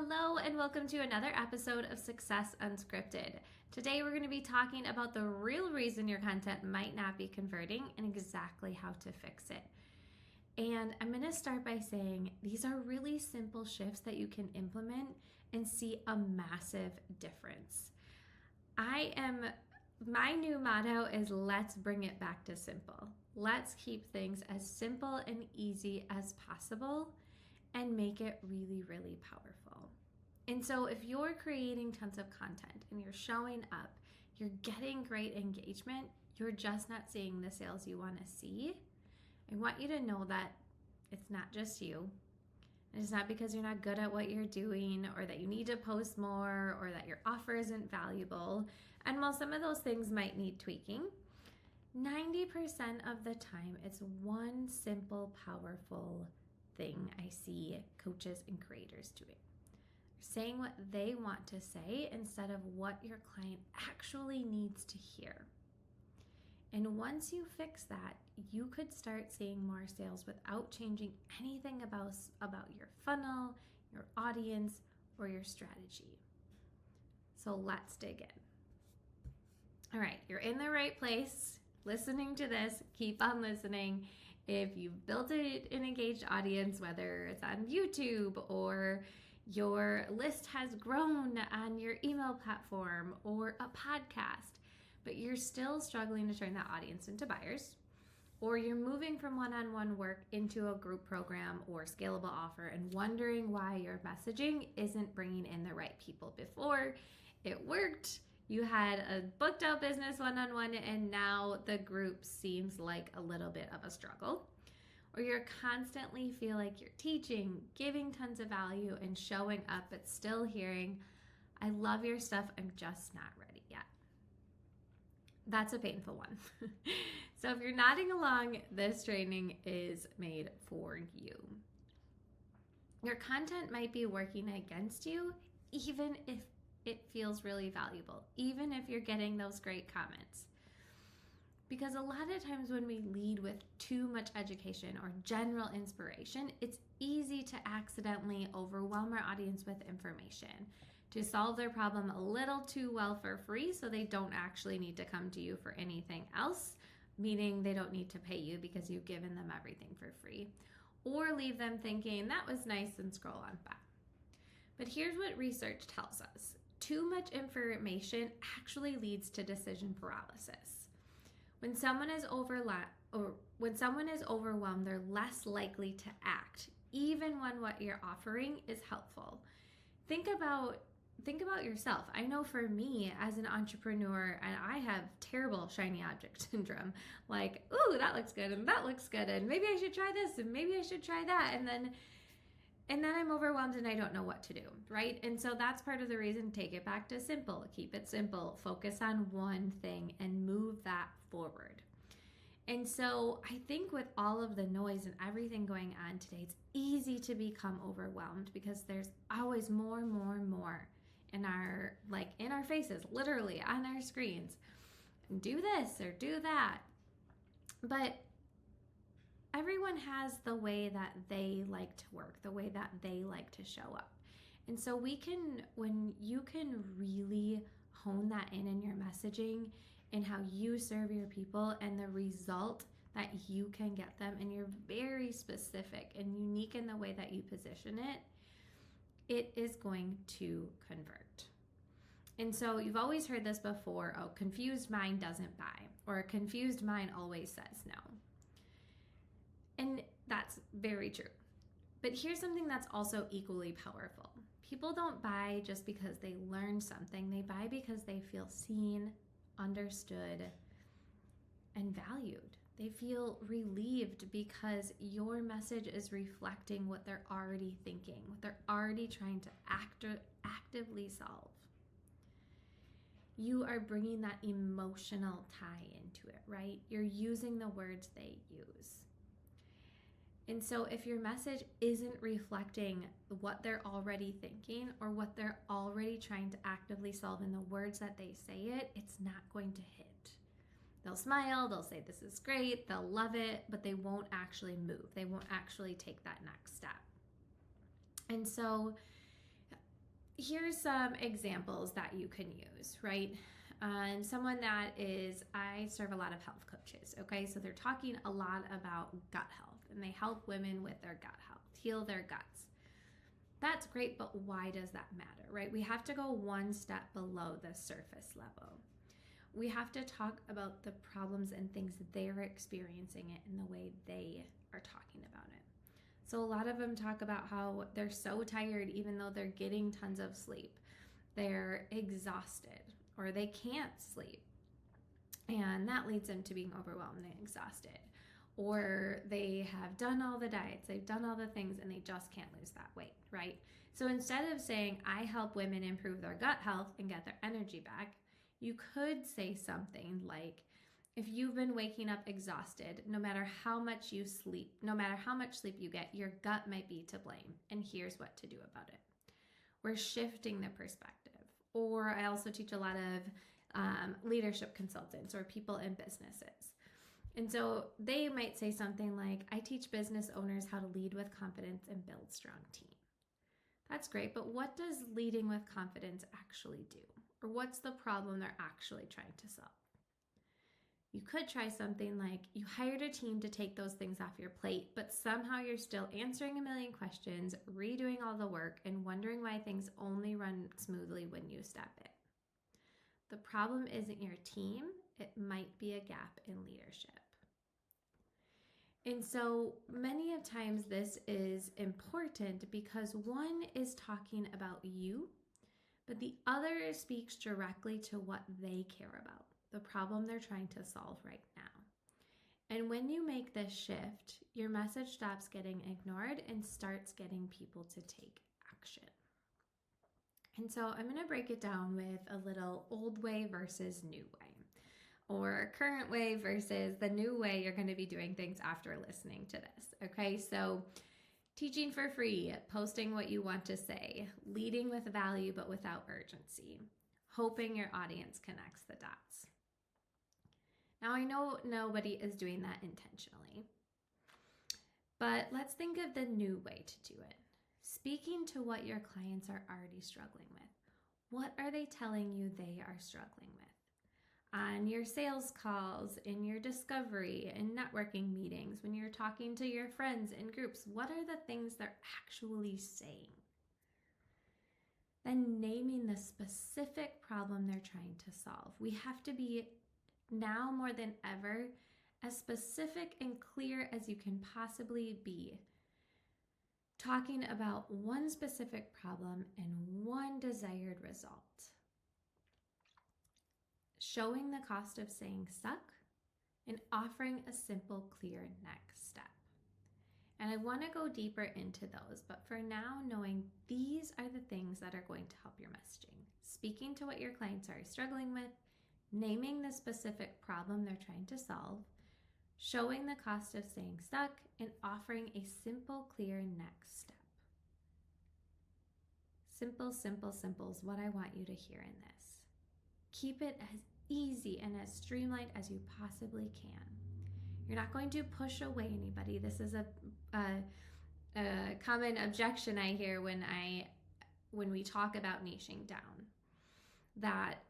Hello and welcome to another episode of Success Unscripted. Today we're going to be talking about the real reason your content might not be converting and exactly how to fix it. And I'm going to start by saying these are really simple shifts that you can implement and see a massive difference. My new motto is let's bring it back to simple. Let's keep things as simple and easy as possible and make it really, really powerful. And so if you're creating tons of content and you're showing up, you're getting great engagement, you're just not seeing the sales you want to see, I want you to know that it's not just you. And it's not because you're not good at what you're doing or that you need to post more or that your offer isn't valuable. And while some of those things might need tweaking, 90% of the time it's one simple, powerful thing I see coaches and creators doing. They're saying what they want to say instead of what your client actually needs to hear. And once you fix that, you could start seeing more sales without changing anything about your funnel, your audience, or your strategy. So let's dig in. All right, you're in the right place. Listening to this, keep on listening. If you've built an engaged audience, whether it's on YouTube or your list has grown on your email platform or a podcast, but you're still struggling to turn that audience into buyers, or you're moving from one-on-one work into a group program or scalable offer and wondering why your messaging isn't bringing in the right people. Before it worked, you had a booked out business one-on-one and now the group seems like a little bit of a struggle. Or you're constantly feel like you're teaching, giving tons of value and showing up, but still hearing, I love your stuff, I'm just not ready yet. That's a painful one. So if you're nodding along, this training is made for you. Your content might be working against you, even if it feels really valuable, even if you're getting those great comments. Because a lot of times when we lead with too much education or general inspiration, it's easy to accidentally overwhelm our audience with information, to solve their problem a little too well for free so they don't actually need to come to you for anything else, meaning they don't need to pay you because you've given them everything for free, or leave them thinking that was nice and scroll on by. But here's what research tells us. Too much information actually leads to decision paralysis. When someone is overwhelmed, they're less likely to act, even when what you're offering is helpful. Think about yourself. I know for me as an entrepreneur, and I have terrible shiny object syndrome. Like, ooh, that looks good, and that looks good, and maybe I should try this, and maybe I should try that, and then I'm overwhelmed and I don't know what to do, right? And so that's part of the reason, take it back to simple. Keep it simple. Focus on one thing and move that forward. And so I think with all of the noise and everything going on today, it's easy to become overwhelmed because there's always more in our faces, literally on our screens. Do this or do that. But everyone has the way that they like to work, the way that they like to show up. And so when you can really hone that in your messaging and how you serve your people and the result that you can get them, and you're very specific and unique in the way that you position it, it is going to convert. And so you've always heard this before, a confused mind doesn't buy, or a confused mind always says no. And that's very true. But here's something that's also equally powerful. People don't buy just because they learn something. They buy because they feel seen, understood, and valued. They feel relieved because your message is reflecting what they're already thinking, what they're already trying to actively solve. You are bringing that emotional tie into it, right? You're using the words they use. And so if your message isn't reflecting what they're already thinking or what they're already trying to actively solve in the words that they say it, it's not going to hit. They'll smile, they'll say this is great, they'll love it, but they won't actually move. They won't actually take that next step. And so here's some examples that you can use, right? And someone that is, I serve a lot of health coaches, okay? So they're talking a lot about gut health, and they help women with their gut health, heal their guts. That's great, but why does that matter, right? We have to go one step below the surface level. We have to talk about the problems and things that they're experiencing it in the way they are talking about it. So a lot of them talk about how they're so tired even though they're getting tons of sleep. They're exhausted or they can't sleep. And that leads them to being overwhelmed and exhausted. Or they have done all the diets, they've done all the things, and they just can't lose that weight, right? So instead of saying, I help women improve their gut health and get their energy back, you could say something like, if you've been waking up exhausted, no matter how much you sleep, no matter how much sleep you get, your gut might be to blame, and here's what to do about it. We're shifting the perspective. Or I also teach a lot of leadership consultants or people in businesses. And so they might say something like, I teach business owners how to lead with confidence and build strong teams. That's great, but what does leading with confidence actually do? Or what's the problem they're actually trying to solve? You could try something like, you hired a team to take those things off your plate, but somehow you're still answering a million questions, redoing all the work, and wondering why things only run smoothly when you step in. The problem isn't your team, it might be a gap in leadership. And so many of times this is important because one is talking about you, but the other speaks directly to what they care about, the problem they're trying to solve right now. And when you make this shift, your message stops getting ignored and starts getting people to take action. And so I'm going to break it down with a little old way versus new way, or current way versus the new way you're going to be doing things after listening to this. Okay, so teaching for free, posting what you want to say, leading with value but without urgency, hoping your audience connects the dots. Now, I know nobody is doing that intentionally, but let's think of the new way to do it. Speaking to what your clients are already struggling with. What are they telling you they are struggling with? On your sales calls, in your discovery, in networking meetings, when you're talking to your friends in groups, what are the things they're actually saying? Then naming the specific problem they're trying to solve. We have to be, now more than ever, as specific and clear as you can possibly be. Talking about one specific problem and one desired result. Showing the cost of saying stuck and offering a simple, clear next step. And I want to go deeper into those, but for now, knowing these are the things that are going to help your messaging. Speaking to what your clients are struggling with, naming the specific problem they're trying to solve, showing the cost of staying stuck, and offering a simple, clear next step. Simple, simple, simple is what I want you to hear in this. Keep it as easy and as streamlined as you possibly can. You're not going to push away anybody. This is a common objection I hear when we talk about niching down. That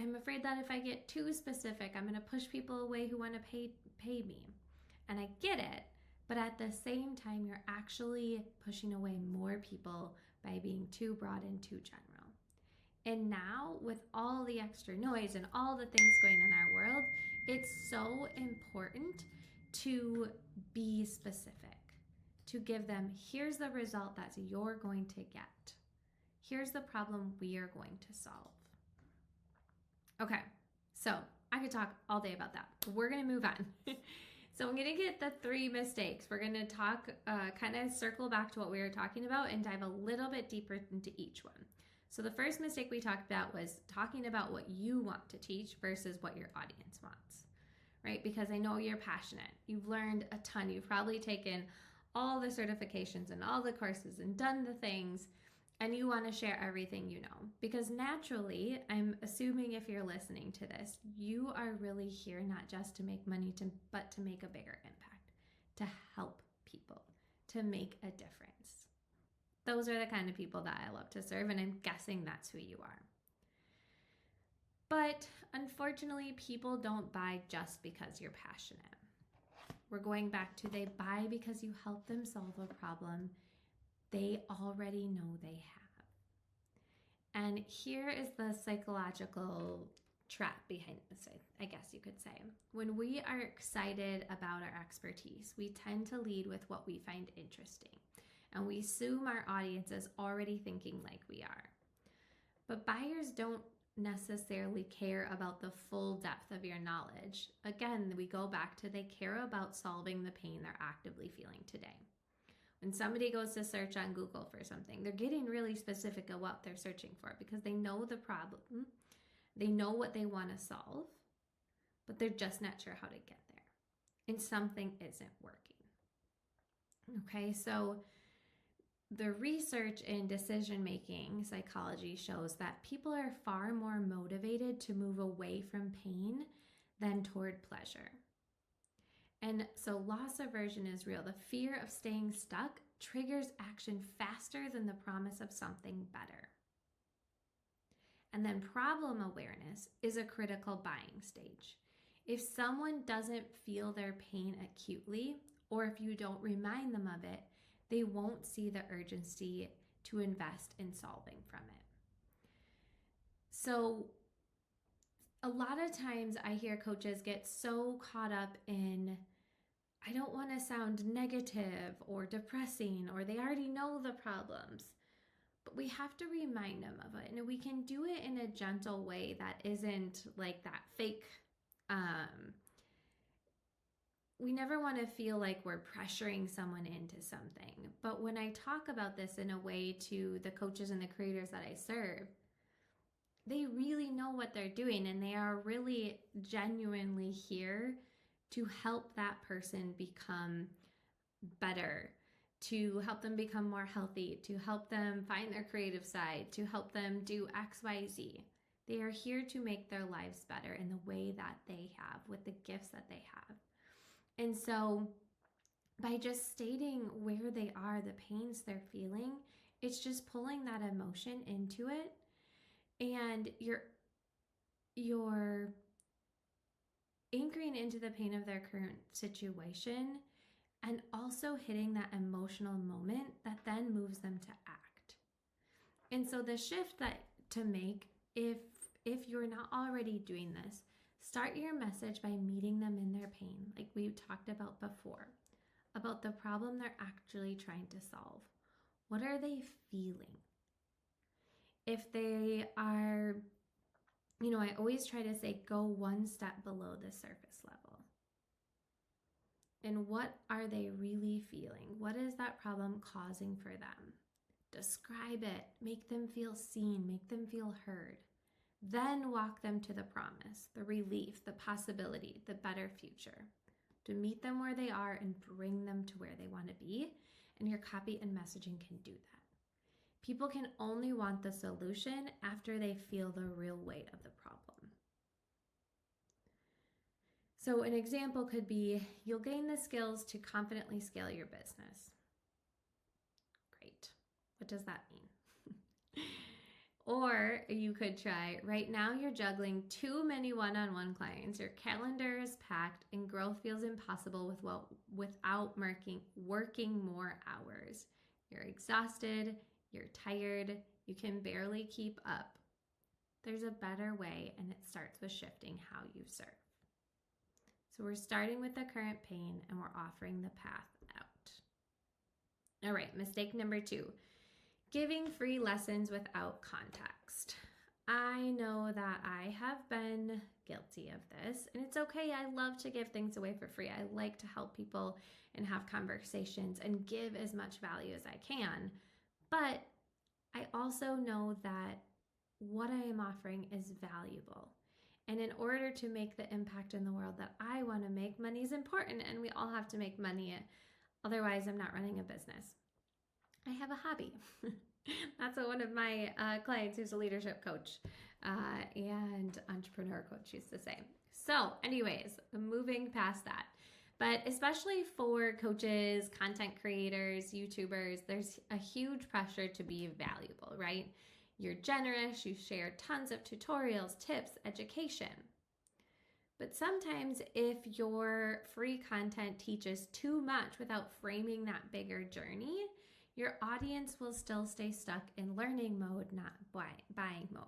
I'm afraid that if I get too specific, I'm going to push people away who want to pay me. And I get it, but at the same time, you're actually pushing away more people by being too broad and too general. And now, with all the extra noise and all the things going on in our world, it's so important to be specific, to give them, here's the result that you're going to get. Here's the problem we are going to solve. Okay, so I could talk all day about that. We're going to move on. So I'm going to get the 3 mistakes. We're going to talk, kind of circle back to what we were talking about and dive a little bit deeper into each one. So the first mistake we talked about was talking about what you want to teach versus what your audience wants, right? Because I know you're passionate. You've learned a ton. You've probably taken all the certifications and all the courses and done the things, and you want to share everything you know. Because naturally, I'm assuming if you're listening to this, you are really here not just to make money, but to make a bigger impact, to help people, to make a difference. Those are the kind of people that I love to serve, and I'm guessing that's who you are. But unfortunately, people don't buy just because you're passionate. We're going back to they buy because you help them solve a problem they already know they have. And here is the psychological trap behind this, I guess you could say. When we are excited about our expertise, we tend to lead with what we find interesting. And we assume our audience is already thinking like we are. But buyers don't necessarily care about the full depth of your knowledge. Again, we go back to they care about solving the pain they're actively feeling today. When somebody goes to search on Google for something, they're getting really specific of what they're searching for because they know the problem, they know what they want to solve, but they're just not sure how to get there. And something isn't working. Okay, so the research in decision-making psychology shows that people are far more motivated to move away from pain than toward pleasure. And so loss aversion is real. The fear of staying stuck triggers action faster than the promise of something better. And then problem awareness is a critical buying stage. If someone doesn't feel their pain acutely, or if you don't remind them of it, they won't see the urgency to invest in solving from it. So a lot of times I hear coaches get so caught up in, I don't want to sound negative or depressing, or they already know the problems. But we have to remind them of it. And we can do it in a gentle way that isn't like that fake. We never want to feel like we're pressuring someone into something. But when I talk about this in a way to the coaches and the creators that I serve, they really know what they're doing, and they are really genuinely here to help that person become better, to help them become more healthy, to help them find their creative side, to help them do X, Y, Z. They are here to make their lives better in the way that they have, with the gifts that they have. And so by just stating where they are, the pains they're feeling, it's just pulling that emotion into it. And you're anchoring into the pain of their current situation, and also hitting that emotional moment that then moves them to act. And so the shift that to make, if you're not already doing this, start your message by meeting them in their pain, like we talked about before, about the problem they're actually trying to solve. What are they feeling? If they are, I always try to say, go one step below the surface level. And what are they really feeling? What is that problem causing for them? Describe it. Make them feel seen. Make them feel heard. Then walk them to the promise, the relief, the possibility, the better future. To meet them where they are and bring them to where they want to be. And your copy and messaging can do that. People can only want the solution after they feel the real weight of the problem. So an example could be, you'll gain the skills to confidently scale your business. Great. What does that mean? Or you could try, right now you're juggling too many one-on-one clients. Your calendar is packed and growth feels impossible without working more hours. You're exhausted, you're tired, you can barely keep up. There's a better way, and it starts with shifting how you serve. So we're starting with the current pain and we're offering the path out. All right, mistake number 2. Giving free lessons without context. I know that I have been guilty of this, and it's okay. I love to give things away for free. I like to help people and have conversations and give as much value as I can. But I also know that what I am offering is valuable. And in order to make the impact in the world that I want to make, money is important, and we all have to make money. Otherwise, I'm not running a business. I have a hobby. That's what one of my clients who's a leadership coach and entrepreneur coach used to say. So anyways, moving past that, But especially for coaches, content creators, YouTubers, there's a huge pressure to be valuable, right? You're generous, you share tons of tutorials, tips, education. But sometimes if your free content teaches too much without framing that bigger journey, your audience will still stay stuck in learning mode, not buying mode.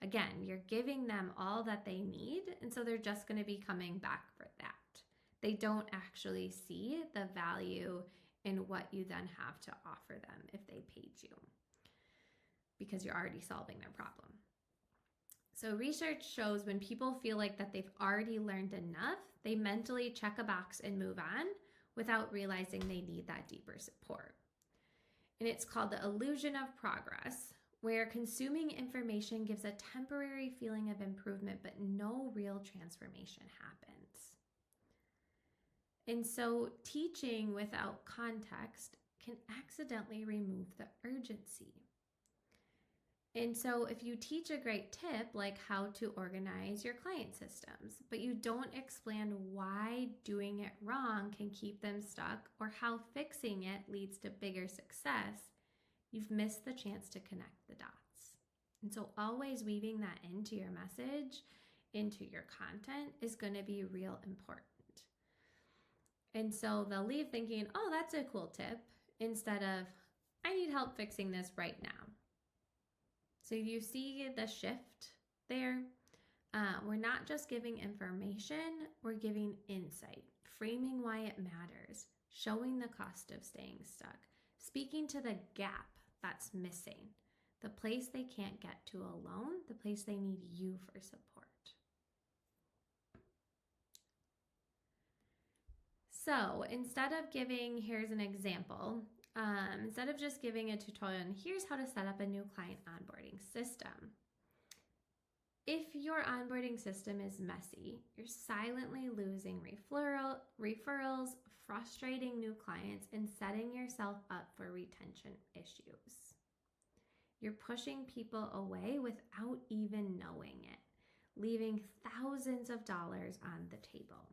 Again, you're giving them all that they need, and so they're just going to be coming back for that. They don't actually see the value in what you then have to offer them if they paid you, because you're already solving their problem. So research shows when people feel like that they've already learned enough, they mentally check a box and move on without realizing they need that deeper support. And it's called the illusion of progress, where consuming information gives a temporary feeling of improvement, but no real transformation happens. And so teaching without context can accidentally remove the urgency. And so if you teach a great tip like how to organize your client systems, but you don't explain why doing it wrong can keep them stuck or how fixing it leads to bigger success, you've missed the chance to connect the dots. And so always weaving that into your message, into your content is going to be real important. And so they'll leave thinking, oh, that's a cool tip, instead of, I need help fixing this right now. So you see the shift there. We're not just giving information, we're giving insight, framing why it matters, showing the cost of staying stuck, speaking to the gap that's missing, the place they can't get to alone, the place they need you for support. So instead of giving, here's an example, instead of just giving a tutorial and here's how to set up a new client onboarding system. If your onboarding system is messy, you're silently losing referrals, frustrating new clients, and setting yourself up for retention issues. You're pushing people away without even knowing it, leaving thousands of dollars on the table.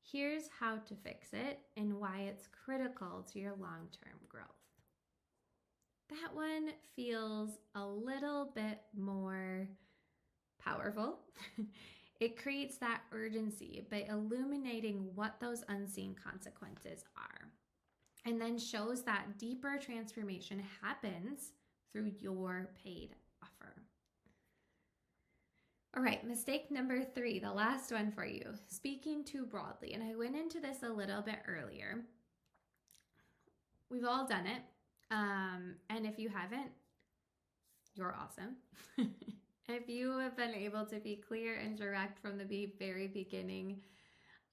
Here's how to fix it and why it's critical to your long-term growth. That one feels a little bit more powerful. It creates that urgency by illuminating what those unseen consequences are, and then shows that deeper transformation happens through your paid offer. All right, mistake number 3, the last one for you, speaking too broadly. And I went into this a little bit earlier. We've all done it. And if you haven't, you're awesome. If you have been able to be clear and direct from the very beginning,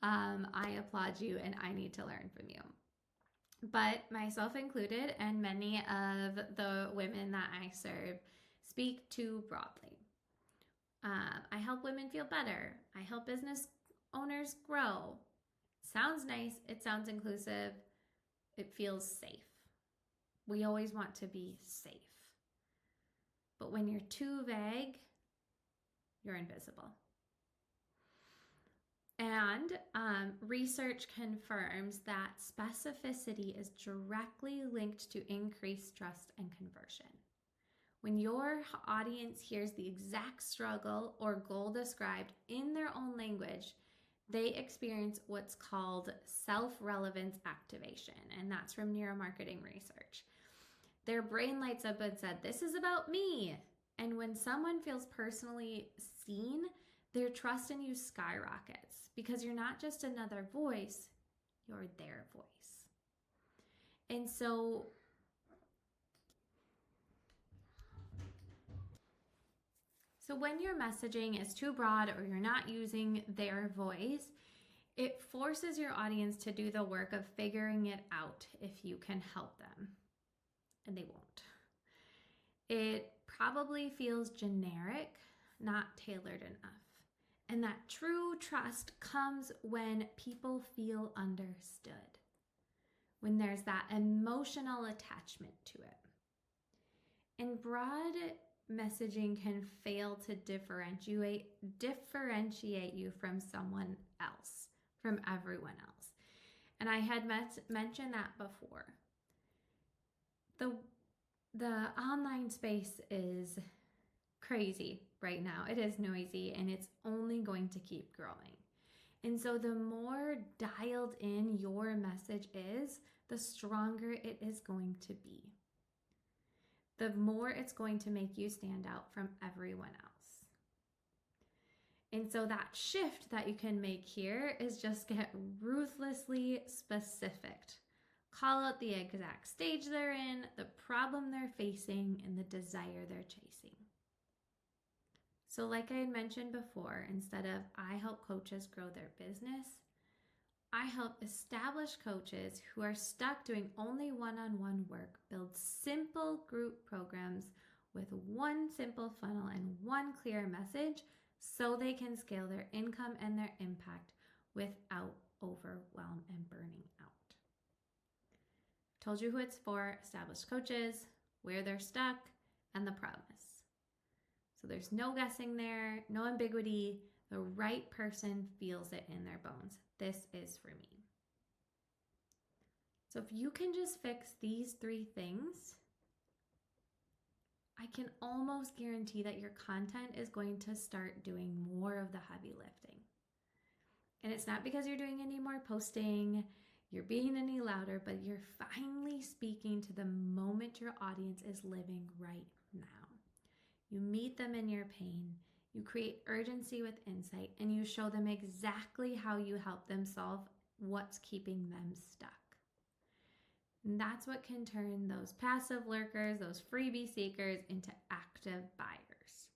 I applaud you and I need to learn from you. But myself included, and many of the women that I serve, speak too broadly. I help women feel better. I help business owners grow. Sounds nice. It sounds inclusive. It feels safe. We always want to be safe. But when you're too vague, you're invisible. And research confirms that specificity is directly linked to increased trust and conversion. When your audience hears the exact struggle or goal described in their own language, they experience what's called self-relevance activation, and that's from neuromarketing research. Their brain lights up and said, this is about me. And when someone feels personally seen, their trust in you skyrockets, because you're not just another voice, you're their voice. And so when your messaging is too broad or you're not using their voice, it forces your audience to do the work of figuring it out if you can help them. And they won't. It probably feels generic, not tailored enough. And that true trust comes when people feel understood, when there's that emotional attachment to it. And broad messaging can fail to differentiate you from someone else, from everyone else. And I had mentioned that before. The online space is crazy right now. It is noisy and it's only going to keep growing. And so the more dialed in your message is, the stronger it is going to be. The more it's going to make you stand out from everyone else. And so that shift that you can make here is just get ruthlessly specific. Call out the exact stage they're in, the problem they're facing, and the desire they're chasing. So like I had mentioned before, instead of I help coaches grow their business, I help established coaches who are stuck doing only one-on-one work build simple group programs with one simple funnel and one clear message so they can scale their income and their impact without overwhelm and burning out. Told you who it's for: established coaches, where they're stuck, and the promise. So there's no guessing there, no ambiguity. The right person feels it in their bones. This is for me. So if you can just fix these 3 things, I can almost guarantee that your content is going to start doing more of the heavy lifting. And it's not because you're doing any more posting, you're being any louder, but you're finally speaking to the moment your audience is living right now. You meet them in your pain, you create urgency with insight, and you show them exactly how you help them solve what's keeping them stuck. And that's what can turn those passive lurkers, those freebie seekers, into active buyers.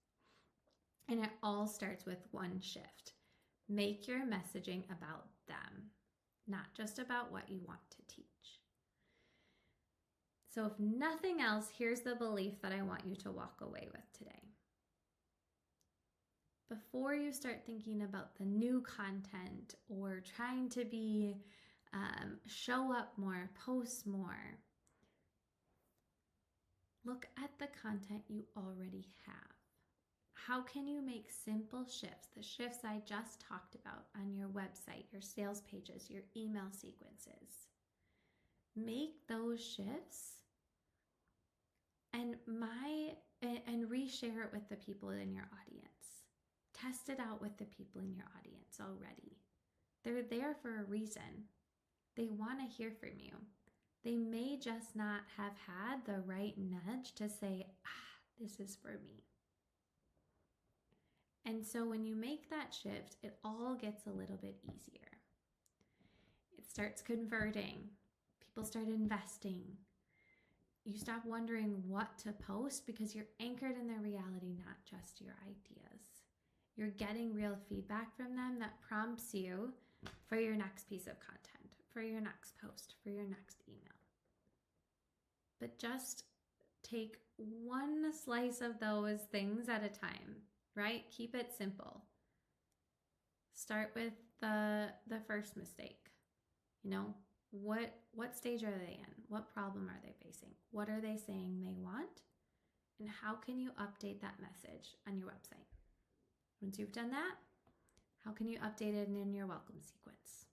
And it all starts with one shift. Make your messaging about them, not just about what you want to teach. So if nothing else, here's the belief that I want you to walk away with today. Before you start thinking about the new content or trying to show up more, post more, look at the content you already have. How can you make simple shifts, the shifts I just talked about, on your website, your sales pages, your email sequences? Make those shifts and reshare it with the people in your audience. Test it out with the people in your audience already. They're there for a reason. They want to hear from you. They may just not have had the right nudge to say, this is for me. And so when you make that shift, it all gets a little bit easier. It starts converting. People start investing. You stop wondering what to post because you're anchored in their reality, not just your ideas. You're getting real feedback from them that prompts you for your next piece of content, for your next post, for your next email. But just take one slice of those things at a time, right? Keep it simple. Start with the first mistake. What stage are they in? What problem are they facing? What are they saying they want? And how can you update that message on your website? Once you've done that, how can you update it in your welcome sequence?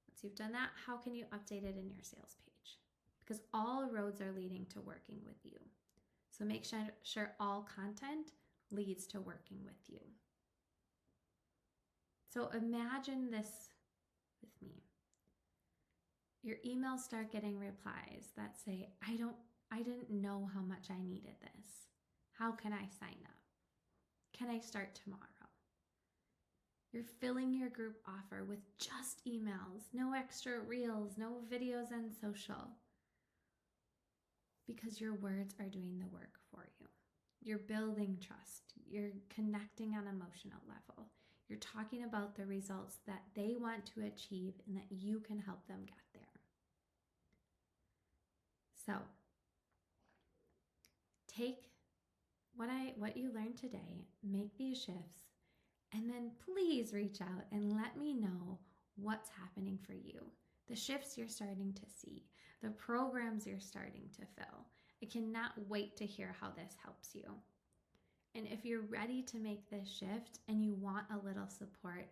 Once you've done that, how can you update it in your sales page? Because all roads are leading to working with you. So make sure all content leads to working with you. So imagine this with me. Your emails start getting replies that say, I didn't know how much I needed this. How can I sign up? Can I start tomorrow? You're filling your group offer with just emails, no extra reels, no videos on social. Because your words are doing the work for you. You're building trust. You're connecting on an emotional level. You're talking about the results that they want to achieve and that you can help them get there. So, take what you learned today, make these shifts, and then please reach out and let me know what's happening for you. The shifts you're starting to see, the programs you're starting to fill. I cannot wait to hear how this helps you. And if you're ready to make this shift and you want a little support,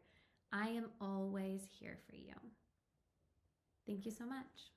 I am always here for you. Thank you so much.